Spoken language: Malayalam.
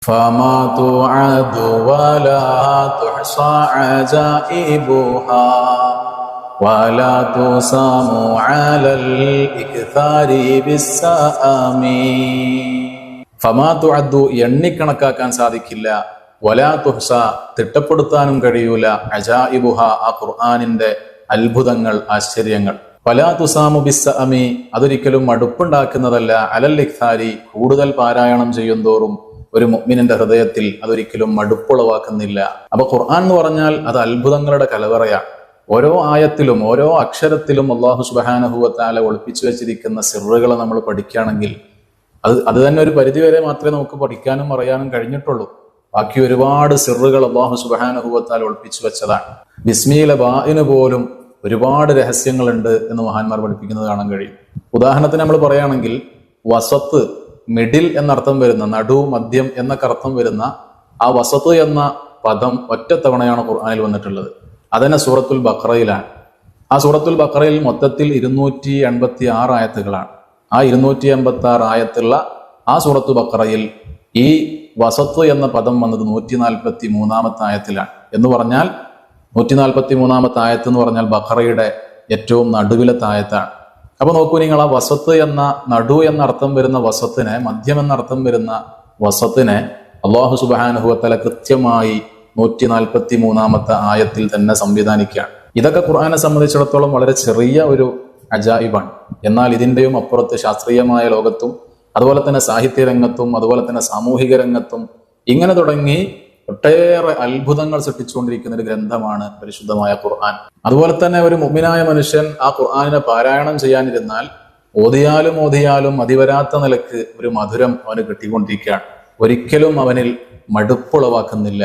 فما تعد ولا تحصى عجائبها ولا تسام على الإكثار بالسآم. فما تعد എണ്ണിക്കണക്കാക്കാൻ സാധിക്കില്ല, വലാ തുഹ്സ തിട്ടപ്പെടുത്താനും കഴിയൂല, അജായിബുഹ ആ ഖുർആനിന്റെ അത്ഭുതങ്ങൾ, ആശ്ചര്യങ്ങൾ. വലാ തുസാമു ബിസ്സഅമി അതൊരിക്കലും മടുപ്പുണ്ടാക്കുന്നതല്ല, അലൽ ഇക്താരി കൂടുതൽ പാരായണം ചെയ്യുന്തോറും ഒരു മുഅ്മിനിന്റെ ഹൃദയത്തിൽ അതൊരിക്കലും മടുപ്പുളവാക്കുന്നില്ല. അപ്പൊ ഖുർആൻ എന്ന് പറഞ്ഞാൽ അത് അത്ഭുതങ്ങളുടെ കലവറയാണ്. ഓരോ ആയത്തിലും ഓരോ അക്ഷരത്തിലും അല്ലാഹു സുബ്ഹാനഹു വ തആല ഒളിപ്പിച്ചു വെച്ചിരിക്കുന്ന സിറുകൾ നമ്മൾ പഠിക്കുകയാണെങ്കിൽ അത് തന്നെ ഒരു പരിധിവരെ മാത്രമേ നമുക്ക് പഠിക്കാനും അറിയാനും കഴിഞ്ഞിട്ടുള്ളൂ. ബാക്കി ഒരുപാട് സിറുകൾ അല്ലാഹു സുബ്ഹാനഹു വ തആല ഒളിപ്പിച്ചു വെച്ചതാണ്. ബിസ്മിയിലെ ബാഇന് പോലും ഒരുപാട് രഹസ്യങ്ങളുണ്ട് എന്ന് മഹാന്മാർ പഠിപ്പിക്കുന്നത് കാണാൻ കഴിയും. ഉദാഹരണത്തിന് നമ്മൾ പറയുകയാണെങ്കിൽ വസത്ത്, മിഡിൽ എന്നർത്ഥം വരുന്ന, നടു, മദ്യം എന്നൊക്കെ അർത്ഥം വരുന്ന ആ വസത്ത് എന്ന പദം ഒറ്റത്തവണയാണ് ഖുർആനിൽ വന്നിട്ടുള്ളത്. അതന്നെ സൂറത്തുൽ ബഖറയിലാണ്. ആ സൂറത്തുൽ ബഖറയിൽ മൊത്തത്തിൽ 286 ആയത്തുകളാണ്. ആ 286 ആയത്തുള്ള ആ സൂറത്തു ബഖറയിൽ ഈ വസത്ത് എന്ന പദം വന്നത് 143-ാമത്തെ ആയത്തിലാണ്. എന്ന് പറഞ്ഞാൽ 143-ാമത്തെ ആയത്ത് എന്ന് പറഞ്ഞാൽ ബഖറയുടെ ഏറ്റവും നടുവിലത്തെ ആയത്താണ്. അപ്പൊ നോക്കൂ നിങ്ങൾ, ആ വസത്ത് എന്ന, നടു എന്നർത്ഥം വരുന്ന വസത്തിനെ, മദ്യം എന്നർത്ഥം വരുന്ന വസത്തിനെ അല്ലാഹു സുബ്ഹാനഹു വ തആല കൃത്യമായി 143-ാമത്തെ ആയത്തിൽ തന്നെ സംവിധാനിക്കുകയാണ്. ഇതൊക്കെ ഖുർആനെ സംബന്ധിച്ചിടത്തോളം വളരെ ചെറിയ ഒരു അജായിബാണ്. എന്നാൽ ഇതിന്റെയും അപ്പുറത്ത് ശാസ്ത്രീയമായ ലോകത്തും അതുപോലെ തന്നെ സാഹിത്യ രംഗത്തും അതുപോലെ തന്നെ സാമൂഹിക രംഗത്തും ഇങ്ങനെ തുടങ്ങി ഒട്ടേറെ അത്ഭുതങ്ങൾ സൃഷ്ടിച്ചുകൊണ്ടിരിക്കുന്ന ഒരു ഗ്രന്ഥമാണ് പരിശുദ്ധമായ ഖുർആൻ. അതുപോലെ തന്നെ ഒരു മുഅ്മിനായ മനുഷ്യൻ ആ ഖുർആനിനെ പാരായണം ചെയ്യാനിരുന്നാൽ ഓതിയാലും അതിവരാത്ത നിലക്ക് ഒരു മധുരം അവന് കിട്ടിക്കൊണ്ടിരിക്കുകയാണ്. ഒരിക്കലും അവനിൽ മടുപ്പുളവാക്കുന്നില്ല.